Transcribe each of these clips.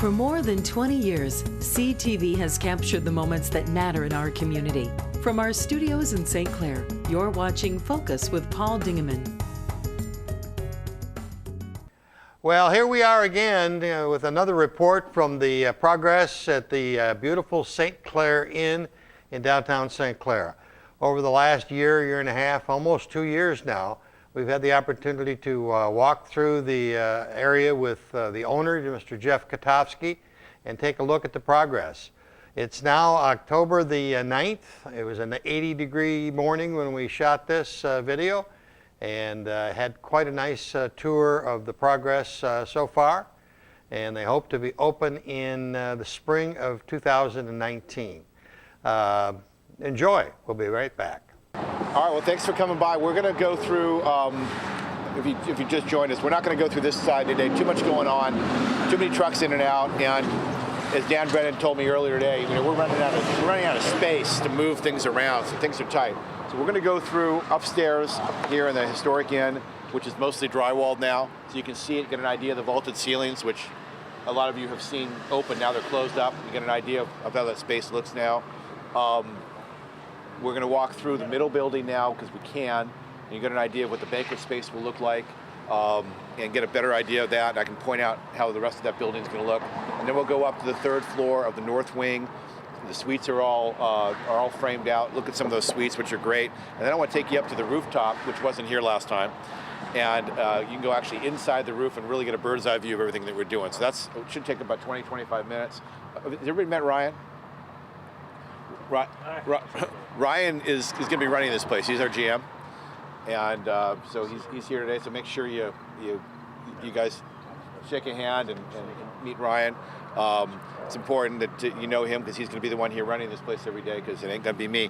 For more than 20 years, CTV has captured the moments that matter in our community. From our studios in St. Clair, you're watching Focus with Paul Dingeman. Well, here we are again with another report from the progress at the beautiful St. Clair Inn in downtown St. Clair. Over the last year and a half, almost 2 years now, we've had the opportunity to walk through the area with the owner, Mr. Jeff Katofsky, and take a look at the progress. It's now October the 9th. It was an 80-degree morning when we shot this video, and had quite a nice tour of the progress so far. And they hope to be open in the spring of 2019. Enjoy. We'll be right back. All right, well, thanks for coming by. We're going to go through, if you just joined us, we're not going to go through this side today. Too much going on, too many trucks in and out, and as Dan Brennan told me earlier today, we're running out of space to move things around, so things are tight. So we're going to go through upstairs here in the historic inn, which is mostly drywalled now, so you can see it, get an idea of the vaulted ceilings, which a lot of you have seen open. Now they're closed up. You get an idea of how that space looks now. We're going to walk through the middle building now because we can, and you get an idea of what the banquet space will look like, and get a better idea of that. And I can point out how the rest of that building is going to look. And then we'll go up to the third floor of the north wing. The suites are all framed out. Look at some of those suites, which are great. And then I want to take you up to the rooftop, which wasn't here last time. And you can go actually inside the roof and really get a bird's eye view of everything that we're doing. So it should take about 20, 25 minutes. Has everybody met Ryan? Ryan is going to be running this place. He's our GM, and so he's here today. So make sure you guys shake a hand and meet Ryan. It's important that you know him because he's going to be the one here running this place every day because it ain't going to be me.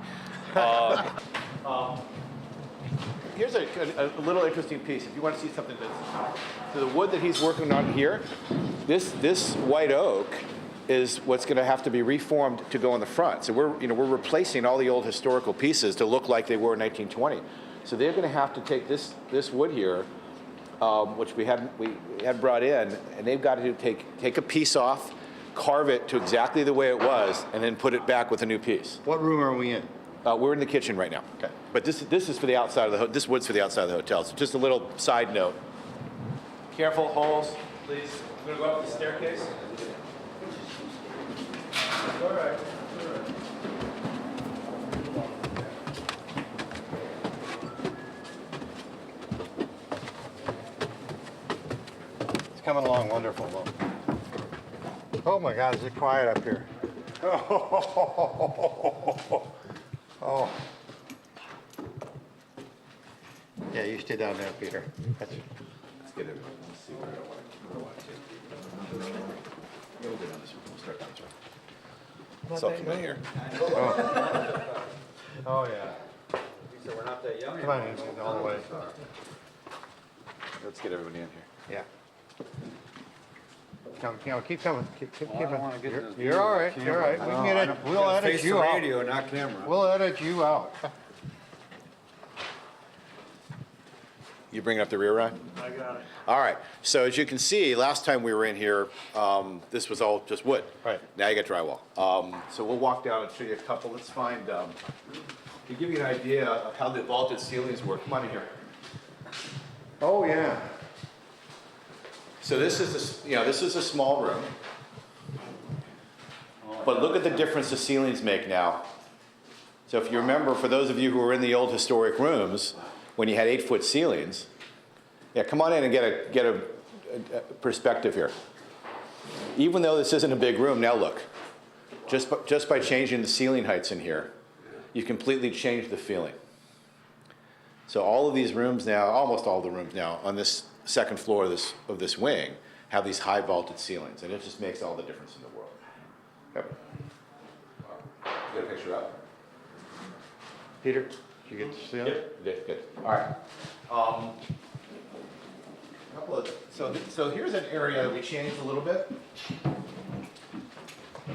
Here's a little interesting piece. If you want to see something so the wood that he's working on here, this white oak is what's going to have to be reformed to go in the front. So we're replacing all the old historical pieces to look like they were in 1920. So they're going to have to take this wood here, which we had brought in, and they've got to take a piece off, carve it to exactly the way it was, and then put it back with a new piece. What room are we in? We're in the kitchen right now. Okay. But this is for the outside of this wood's for the outside of the hotel. So just a little side note. Careful holes, please. We're going to go up the staircase. All right. It's coming along wonderful, though. Oh my God, is it quiet up here? Oh. Yeah, you stay down there, Peter. Let's get everyone. Let's see what I want to. We'll go down this way. We'll start down this way. It's all familiar. Oh yeah. So we're not that young. Come on, all the way. Let's get everybody in here. Yeah. Keep coming. Keep I don't wanna get in this You're all right. You're all right. We'll edit you out. Radio, not camera. We'll edit you out. You bringing up the rear, Ryan? I got it. All right. So as you can see, last time we were in here, this was all just wood. Right. Now you got drywall. So we'll walk down and show you a couple. Let's find, to give you an idea of how the vaulted ceilings work. Come on in here. Oh yeah. So this is a small room. But look at the difference the ceilings make now. So if you remember, for those of you who were in the old historic rooms, when you had 8-foot ceilings, yeah, come on in and get a perspective here. Even though this isn't a big room, now look, just by changing the ceiling heights in here, you completely changed the feeling. So all of these rooms now, almost all the rooms now on this second floor of this wing have these high vaulted ceilings, and it just makes all the difference in the world. Yep. You got a picture up? Peter, did you get to see it? Yep. Good. All right. So here's an area that we changed a little bit.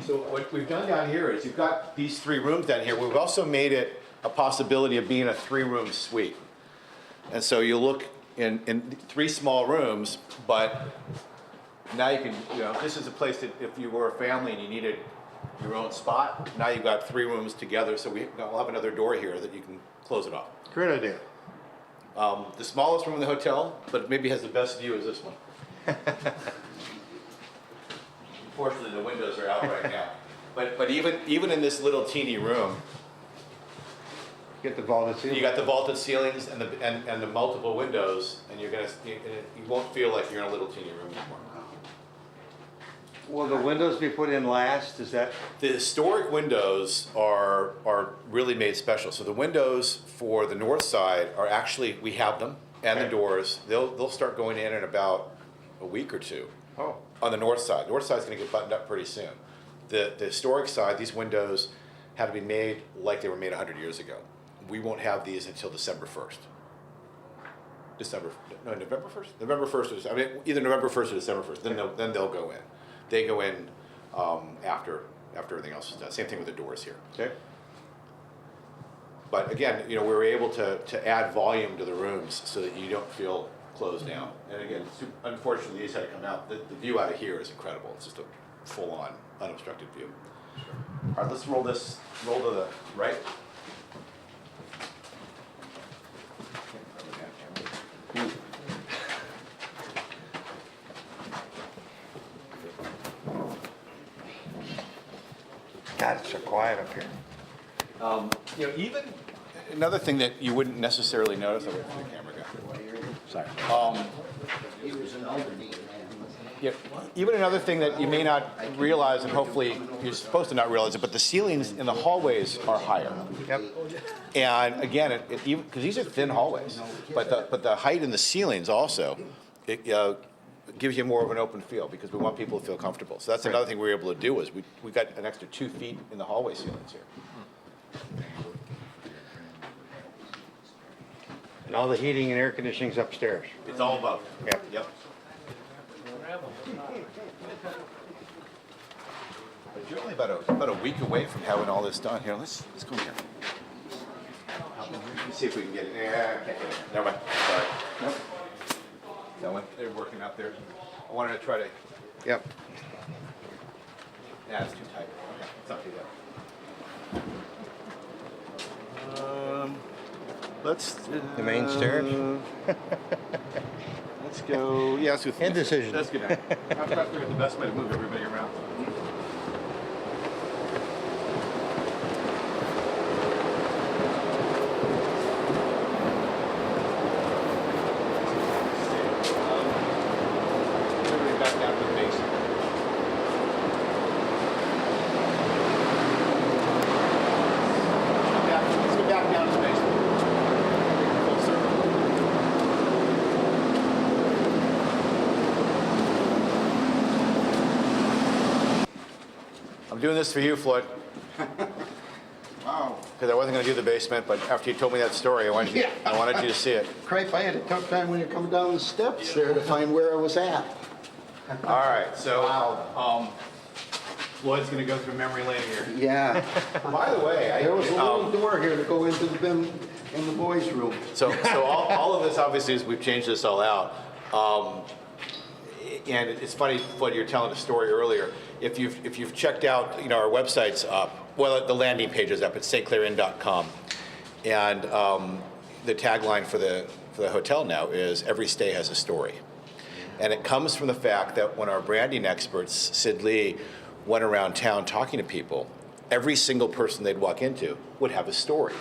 So what we've done down here is you've got these 3 rooms down here. We've also made it a possibility of being a 3-room suite. And so you look in 3 small rooms, but Now you can, this is a place that if you were a family and you needed your own spot, now you've got 3 rooms together, so we'll have another door here that you can close it off. Great idea. The smallest room in the hotel, but maybe has the best view is this one. Unfortunately, the windows are out right now. But even in this little teeny room, Get the vaulted ceiling. you got the vaulted ceilings and the multiple windows, and you won't feel like you're in a little teeny room anymore. Will the windows be put in last? Is that? The historic windows are really made special. So the windows for the north side are actually, we have them, and the doors. They'll start going in about a week or two. Oh. On the north side. North side's going to get buttoned up pretty soon. The historic side, these windows had to be made like they were made 100 years ago. We won't have these until December 1st. November 1st? November 1st is, either November 1st or December 1st. Then they'll go in. They go in after everything else is done. Same thing with the doors here. Okay. But again, we were able to add volume to the rooms so that you don't feel closed down. And again, unfortunately, these had to come out. The view out of here is incredible. It's just a full-on, unobstructed view. All right, let's roll to the right. God, it's so quiet up here. Even another thing that you wouldn't necessarily notice. Away from the camera guy. Sorry. Yeah, even another thing that you may not realize, and hopefully you're supposed to not realize it, but the ceilings in the hallways are higher. Yep. And again, because these are thin hallways, but the height in the ceilings also, it gives you more of an open feel because we want people to feel comfortable. So that's another thing we were able to do is we got an extra 2 feet in the hallway ceilings here. And all the heating and air conditioning's upstairs. It's all above. Yep. But you're only about a week away from having all this done. Here, let's go here. Let's see if we can get it. Yeah, I can't get it. Never mind. Sorry. Nope. That one, they're working out there. I wanted to try to. Yep. Yeah, it's too tight. Okay, let's not do that. Let's. The main stairs? Let's go. Yeah, let's go. Indecision. That's good. I'm trying to figure out the best way to move everybody around. Everybody back down to the base. Let's go back down to the basement. Full circle. I'm doing this for you, Floyd. Wow. Because I wasn't going to do the basement, but after you told me that story, I wanted you to see it. Cripe, I had a tough time when you're coming down the steps there to find where I was at. All right, so Floyd's going to go through memory lane here. Yeah. By the way, There was a little door here to go into the bin in the boys' room. So all of this obviously is we've changed this all out. And it's funny, Floyd, you were telling the story earlier. If you've checked out, our website's up. Well, the landing page is up at stclairinn.com, and the tagline for the hotel now is "Every stay has a story," and it comes from the fact that when our branding experts, Sid Lee, went around town talking to people, every single person they'd walk into would have a story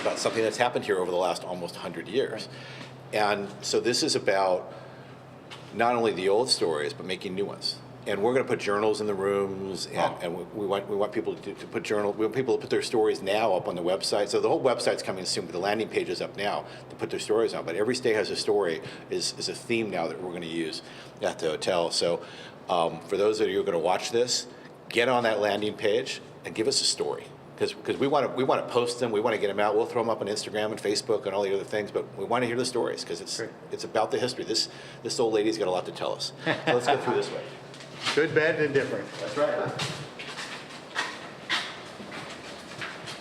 about something that's happened here over the last almost 100 years, and so this is about not only the old stories but making new ones. And we're going to put journals in the rooms, and we want people to put journal. We want people to put their stories now up on the website. So the whole website's coming soon, but the landing page is up now to put their stories on. But every stay has a story is a theme now that we're going to use at the hotel. So for those of you who are going to watch this, get on that landing page and give us a story. Because we want to post them, we want to get them out. We'll throw them up on Instagram and Facebook and all the other things, but we want to hear the stories because it's about the history. This old lady's got a lot to tell us. So let's go through this way. Good, bad, and indifferent. That's right.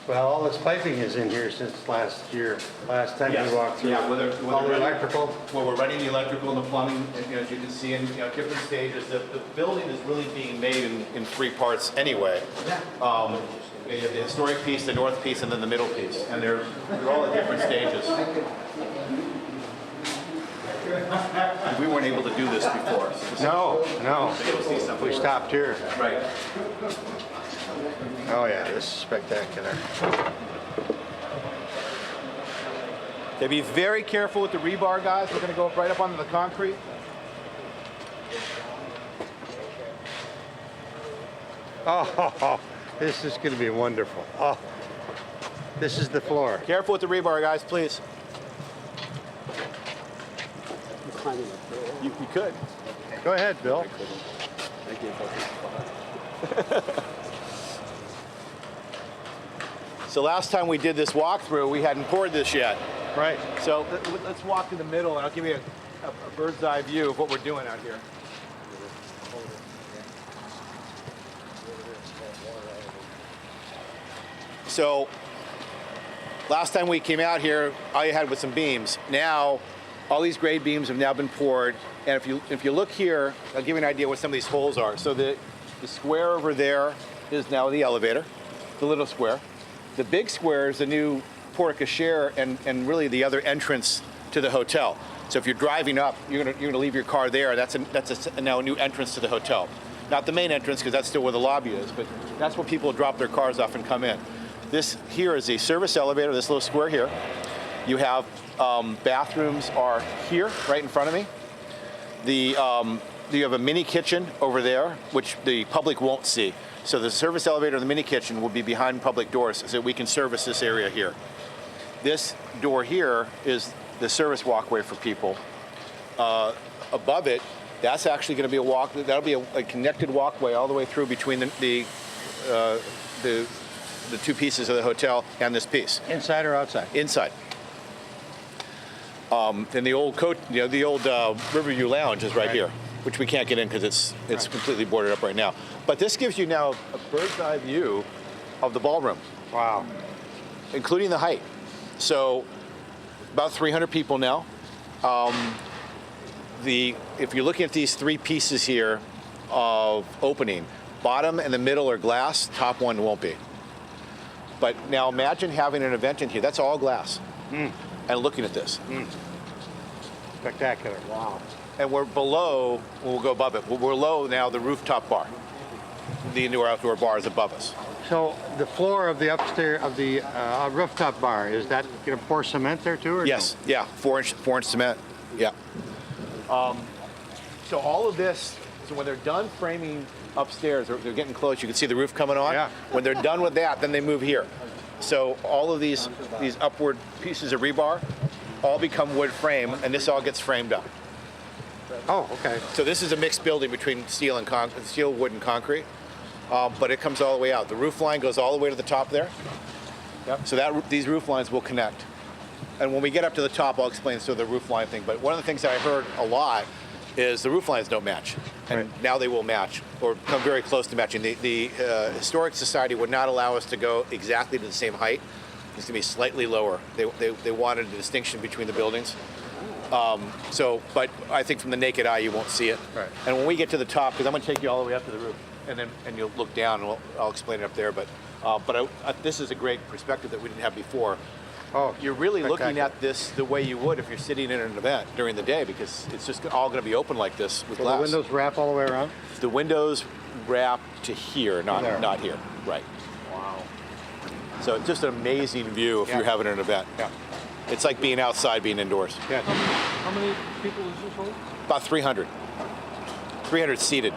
Well, all this piping is in here since last year, last time Yes. we walked through. Yeah, whether All the running- electrical. Well, we're running the electrical and the plumbing, and, as you can see in different stages. The building is really being made in 3 parts anyway. You have the historic piece, the north piece, and then the middle piece, and they're all at different stages. And we weren't able to do this before. No. You'll see something. We stopped here. Right. Oh yeah, this is spectacular. Okay, be very careful with the rebar, guys. We're going to go right up onto the concrete. Oh, this is going to be wonderful. Oh, this is the floor. Careful with the rebar, guys, please. You could. Go ahead, Bill. So last time we did this walkthrough, we hadn't poured this yet. Right. So let's walk to the middle, and I'll give you a bird's eye view of what we're doing out here. So last time we came out here, all you had was some beams. Now, all these grade beams have now been poured, and if you look here, I'll give you an idea what some of these holes are. So the square over there is now the elevator, the little square. The big square is the new porte cochere and really the other entrance to the hotel. So if you're driving up, you're gonna leave your car there. That's now a new entrance to the hotel. Not the main entrance, because that's still where the lobby is, but that's where people drop their cars off and come in. This here is a service elevator, this little square here. You have bathrooms are here, right in front of me. You have a mini kitchen over there, which the public won't see. So the service elevator and the mini kitchen will be behind public doors so we can service this area here. This door here is the service walkway for people. Above it, that's actually going to be that'll be a connected walkway all the way through between the 2 pieces of the hotel and this piece. Inside or outside? Inside. And the old Riverview Lounge is right here, which we can't get in because it's completely boarded up right now. But this gives you now a bird's eye view of the ballroom. Wow. Including the height. So about 300 people now. If you're looking at these 3 pieces here of opening, bottom and the middle are glass, top one won't be. But now imagine having an event in here. That's all glass. And looking at this. Spectacular. Wow. And we're below, we'll go above it. We're below now the rooftop bar. The indoor-outdoor bar is above us. So the floor of the upstairs of the rooftop bar, is that going to pour cement there too? Or Yes, yeah, 4-inch cement, yeah. So all of this, so when they're done framing upstairs, they're getting close, you can see the roof coming on. Yeah. When they're done with that, then they move here. So all of these upward pieces of rebar all become wood frame, and this all gets framed up. Oh, okay. So this is a mixed building between steel, wood, and concrete, but it comes all the way out. The roof line goes all the way to the top there. Yep. So these roof lines will connect. And when we get up to the top, I'll explain the roof line thing. But one of the things that I heard a lot is the roof lines don't match. And now they will match, or come very close to matching. The Historic Society would not allow us to go exactly to the same height. It's going to be slightly lower. They wanted a distinction between the buildings. But I think from the naked eye, you won't see it. Right. And when we get to the top, because I'm going to take you all the way up to the roof, and you'll look down, and I'll explain it up there. But this is a great perspective that we didn't have before. Oh, You're really looking spectacular. at this the way you would if you're sitting in an event during the day, because it's just all going to be open like this with So glass. the windows wrap all the way around? The windows wrap to here, not here. Right. Wow. So it's just an amazing view if Yeah. you're having an event. Yeah. It's like being outside, being indoors. Yes. How many people is this hold? About 300. 300 seated.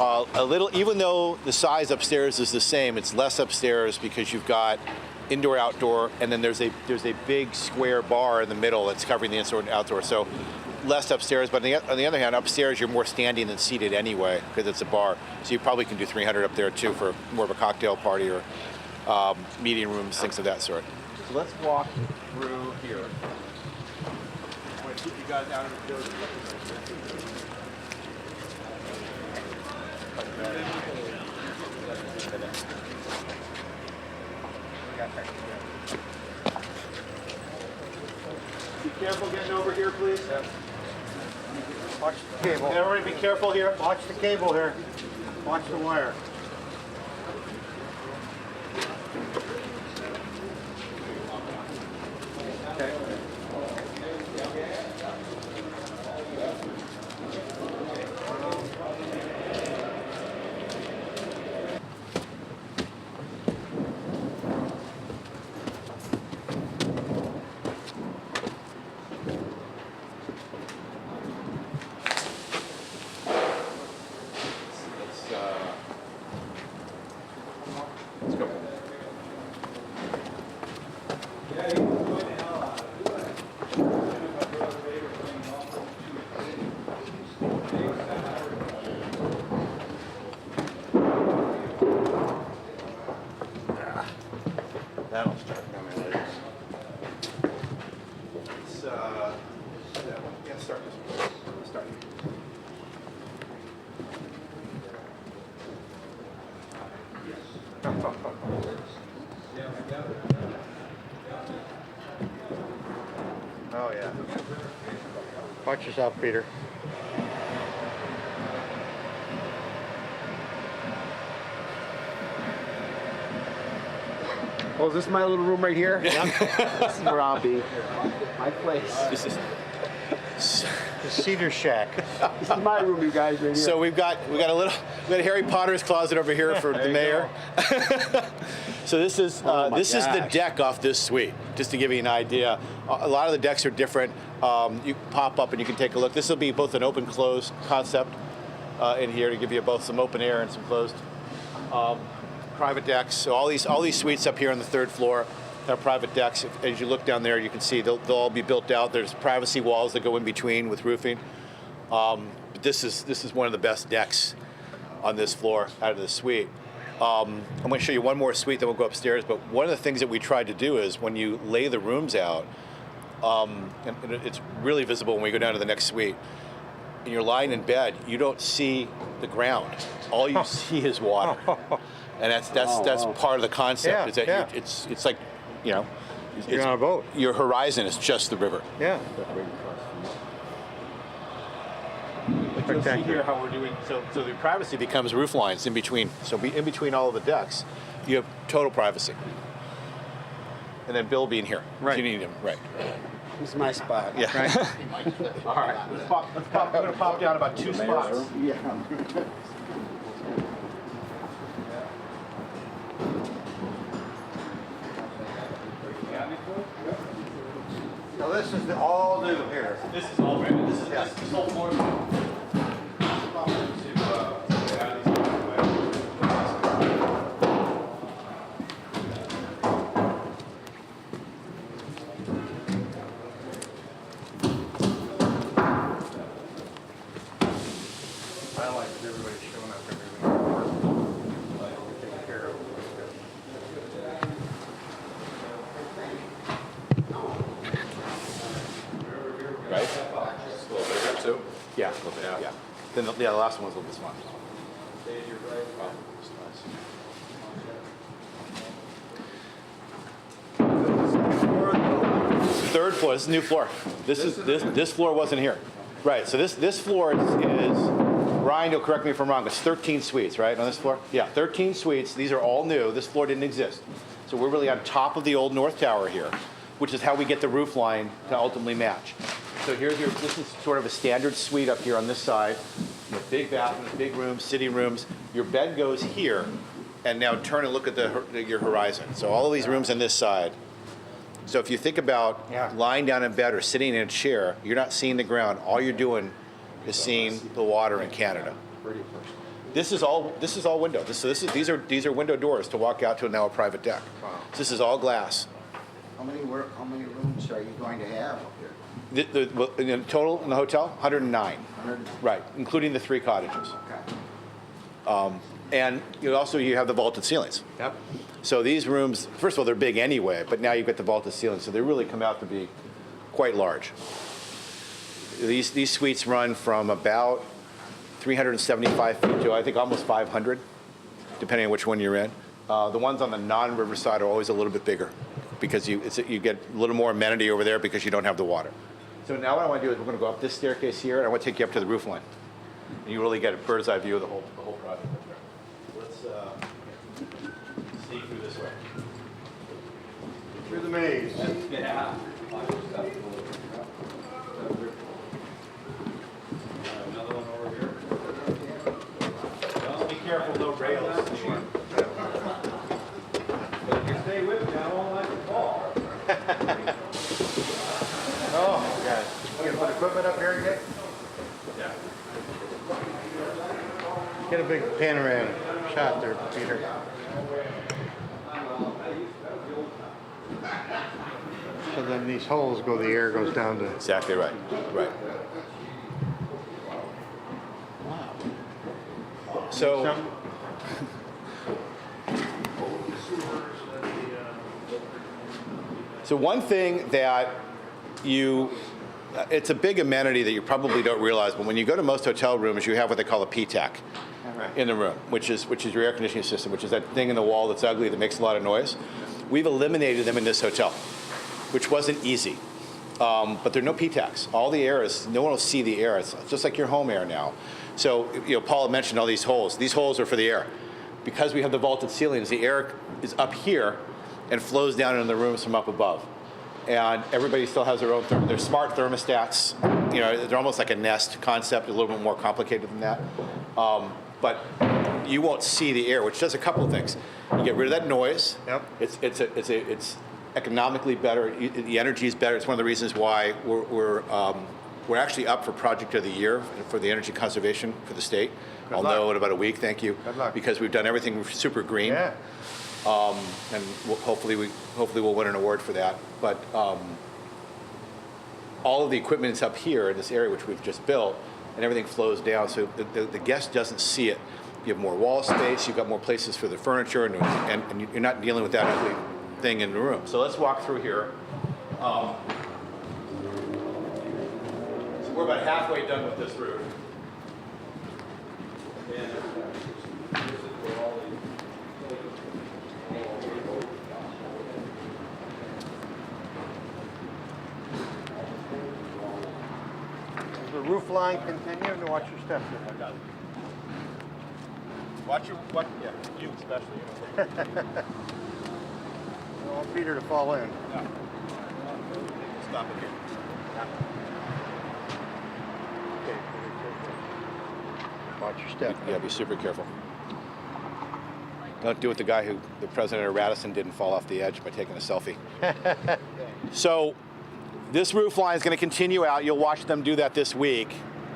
A little, even though the size upstairs is the same, it's less upstairs because you've got indoor, outdoor, and then there's a big square bar in the middle that's covering the indoor and outdoor. So less upstairs, but on the other hand, upstairs you're more standing than seated anyway because it's a bar. So you probably can do 300 up there too for more of a cocktail party or meeting rooms, things of that sort. So let's walk through here. I'm going to keep you guys out of the building. Be careful getting over here, please. Watch the cable. Everybody be careful here. Watch the cable here. Watch the wire. Let's go. That'll start coming loose. Let's, yeah, start this one. Start. Oh, yeah. Watch yourself, Peter. Oh, is this my little room right here? This is where I'll be. My place. This is. The Cedar Shack. This is my room, you guys, right here. So we got Harry Potter's closet over here for the mayor. So this is this is the deck off this suite, just to give you an idea. A lot of the decks are different. You pop up and you can take a look. This will be both an open-closed concept in here to give you both some open air and some closed private decks. So all these suites up here on the third floor have private decks. As you look down there, you can see they'll all be built out. There's privacy walls that go in between with roofing. But this is one of the best decks on this floor out of the suite. I'm going to show you one more suite, then we'll go upstairs. But one of the things that we tried to do is when you lay the rooms out, and it's really visible when we go down to the next suite, and you're lying in bed, you don't see the ground. All you see is water. And that's part of the concept. Yeah, is that yeah. it's like, you know, You're on a boat. Your horizon is just the river. Yeah. But you'll see here how we're doing. So the privacy becomes roof lines in between. So in between all of the decks, you have total privacy. And then Bill being here. Right. If you need him. Right. This is my spot. Yeah. Right. All right. Let's pop. I'm going to pop down about 2 spots. Yeah. Now this is all new here. This is all right. This is this whole floor. I like everybody showing up everything. Taking care of Right? Too? Yeah. Yeah. Then the last one was a little bit smaller. Wow, that's nice. Third floor. This is a new floor. This floor wasn't here. Right. So this floor is Ryan, you'll correct me if I'm wrong. It's 13 suites, right, on this floor? Yeah, 13 suites. These are all new. This floor didn't exist. So we're really on top of the old North Tower here, which is how we get the roof line to ultimately match. So this is sort of a standard suite up here on this side. You know, big bathrooms, big rooms, city rooms. Your bed goes here, and now turn and look at your horizon. So all of these rooms on this side. So if you think about lying down in bed or sitting in a chair, you're not seeing the ground. All you're doing is seeing the water in Canada. This is all window. These are window doors to walk out to now a private deck. Wow. So this is all glass. How many rooms are you going to have up here? In total in the hotel, 109. 100? Right, including the 3 cottages. Okay. And you have the vaulted ceilings. Yep. So these rooms, first of all, they're big anyway, but now you've got the vaulted ceilings, so they really come out to be quite large. These suites run from about 375 feet to I think almost 500, depending on which one you're in. The ones on the non-river side are always a little bit bigger because you get a little more amenity over there because you don't have the water. So now what I want to do is we're going to go up this staircase here, and I want to take you up to the roof line. And you really get a bird's eye view of the whole project up there. Let's sneak through this way. Through the maze. Yeah. Another one over here. Well, be careful, no rails. But if you stay with me, I won't let you fall. Oh, God. You gonna put equipment up here again? Yeah. Get a big panoramic shot there, Peter. So then these holes go, the air goes down to... Exactly right. Right. So, so one thing that it's a big amenity that you probably don't realize, but when you go to most hotel rooms, you have what they call a PTAC in the room, which is your air conditioning system, which is that thing in the wall that's ugly that makes a lot of noise. We've eliminated them in this hotel, which wasn't easy. But there are no PTACs. All the air is, no one will see the air. It's just like your home air now. So, Paul had mentioned all these holes. These holes are for the air. Because we have the vaulted ceilings, the air is up here and flows down into the rooms from up above. And everybody still has their own, they're smart thermostats. They're almost like a Nest concept, a little bit more complicated than that. But you won't see the air, which does a couple of things. You get rid of that noise. Yep. It's economically better. The energy is better. It's one of the reasons why we're actually up for Project of the Year for the energy conservation for the state. I'll know in about a week. Thank you. Good luck. Because we've done everything super green. Yeah. And hopefully we'll win an award for that. But all of the equipment is up here in this area, which we've just built, and everything flows down, so the guest doesn't see it. You have more wall space. You've got more places for the furniture, and you're not dealing with that ugly thing in the room. So let's walk through here. So we're about halfway done with this roof. And this is where all Does the roof line continue? And watch your steps. yeah, you especially. I don't want Peter to fall in. Yeah. Stop it here. Okay, watch your step. Yeah, be super careful. Don't do what the president of Radisson did and fall off the edge by taking a selfie. So this roof line is going to continue out. You'll watch them do that this week.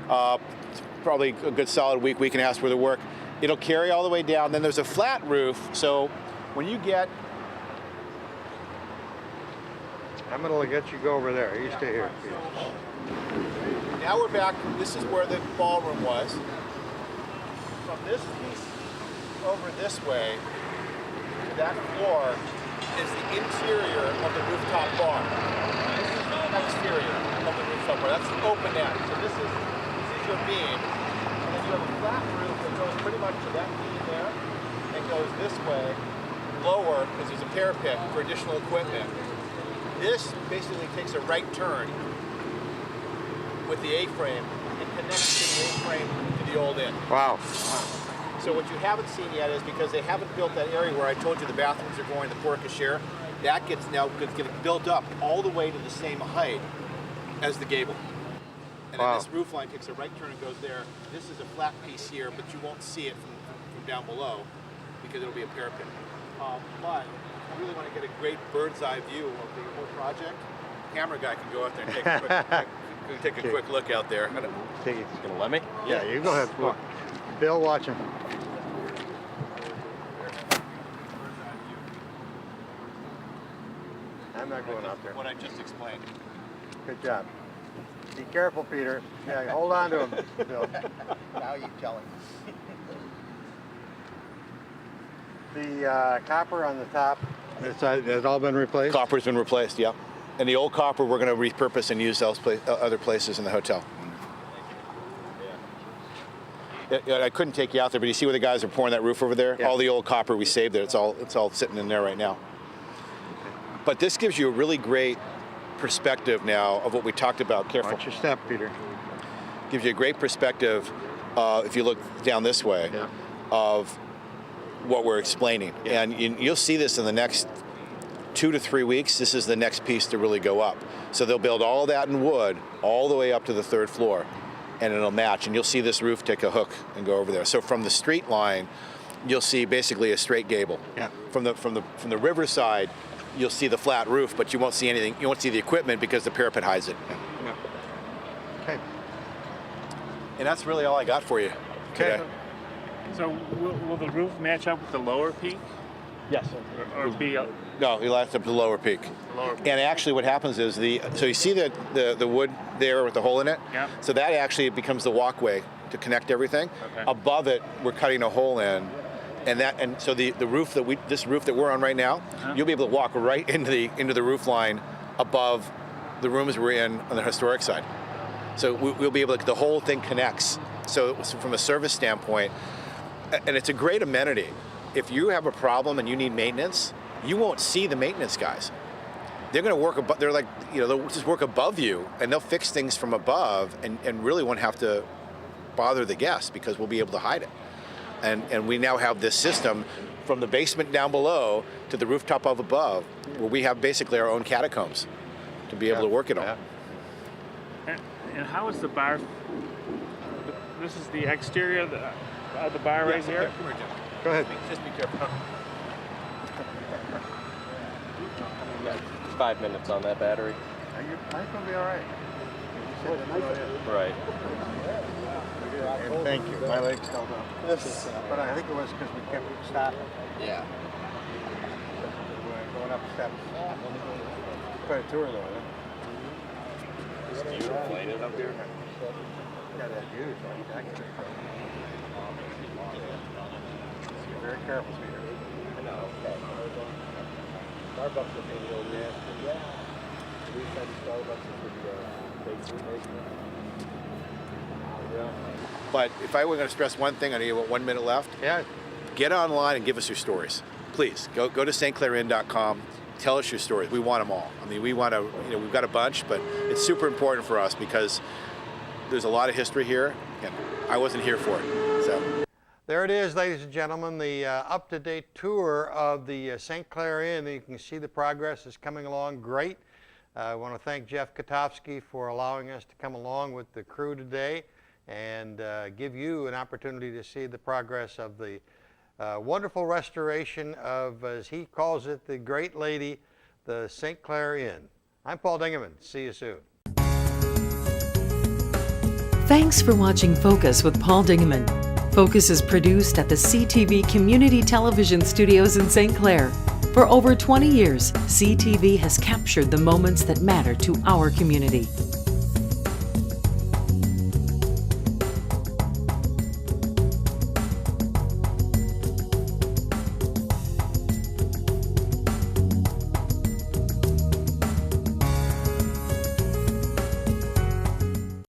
Probably a good solid week and a half worth of work. It'll carry all the way down. Then there's a flat roof. So when you get... I'm going to let you go over there. You stay here, Peter. Now we're back. This is where the ballroom was. From this piece over this way to that floor is the interior of the rooftop bar. This is the exterior of the rooftop bar. That's the open end. So this is your beam. And then you have a flat roof that goes pretty much to that beam there and goes this way lower because there's a parapet for additional equipment. This basically takes a right turn with the A-frame and connects the A-frame to the old inn. Wow. So what you haven't seen yet is because they haven't built that area where I told you the bathrooms are going to porte cochere, that gets built up all the way to the same height as the gable. And then this roof line takes a right turn and goes there. This is a flat piece here, but you won't see it from down below because it'll be a parapet. But if you really want to get a great bird's eye view of the whole project, camera guy can go out there and take a quick look out there. Take it. Gonna let me? Yeah, you go ahead. Look. Bill, watch him. I'm not going out there. What I just explained. Good job. Be careful, Peter. Yeah, hold on to him, Bill. Now you tell him. The copper on the top, has all been replaced? Copper's been replaced, yeah. And the old copper we're going to repurpose and use other places in the hotel. I couldn't take you out there, but you see where the guys are pouring that roof over there? Yeah. All the old copper we saved there, it's all sitting in there right now. But this gives you a really great perspective now of what we talked about. Careful. Watch your step, Peter. Gives you a great perspective, if you look down this way, Yeah. of what we're explaining. Yeah. And you'll see this in the next 2 to 3 weeks. This is the next piece to really go up. So they'll build all that in wood all the way up to the 3rd floor, and it'll match. And you'll see this roof take a hook and go over there. So from the street line, you'll see basically a straight gable. Yeah. From the riverside, you'll see the flat roof, but you won't see anything. You won't see the equipment because the parapet hides it. Yeah. Okay. And that's really all I got for you today. Okay. So will the roof match up with the lower peak? Yes. Or be No, you last up to the lower peak. lower peak? And actually what happens is so you see the wood there with the hole in it? Yeah. So that actually becomes the walkway to connect everything. Okay. Above it, we're cutting a hole in. And so the roof this roof that we're on right now, you'll be able to walk right into the roof line above the rooms we're in on the historic side. So we'll be able to, the whole thing connects. So from a service standpoint, and it's a great amenity. If you have a problem and you need maintenance, you won't see the maintenance guys. They're going to work above. They're like, they'll just work above you, and they'll fix things from above, and really won't have to bother the guests because we'll be able to hide it. And we now have this system from the basement down below to the rooftop up above, where we have basically our own catacombs to be able to work it on. Yeah. And how is the bar? This is the exterior of the bar right here. Come here, Jim. Go ahead. Just be careful. 5 minutes on that battery. I think it'll be all right. Right. And thank you. My legs held up. But I think it was because we kept stopping. Yeah. We were going up steps. Quite a tour though, huh? It's beautiful, ain't it, up here? Yeah, that view is spectacular. Be very careful, Peter. I know. Starbucks would be the old nasty. Yeah. We said Starbucks would be a big station. Yeah. But if I were going to stress one thing, I know you have 1 minute left. Yeah. Get online and give us your stories. Please, go to stclairin.com. Tell us your stories. We want them all. I mean, we want to, we've got a bunch, but it's super important for us because there's a lot of history here, and I wasn't here for it. So There it is, ladies and gentlemen, the up-to-date tour of the St. Clair Inn. You can see the progress is coming along great. I want to thank Jeff Katofsky for allowing us to come along with the crew today and give you an opportunity to see the progress of the wonderful restoration of, as he calls it, the great lady, the St. Clair Inn. I'm Paul Dingeman. See you soon. Thanks for watching Focus with Paul Dingeman. Focus is produced at the CTV Community Television Studios in St. Clair. For over 20 years, CTV has captured the moments that matter to our community.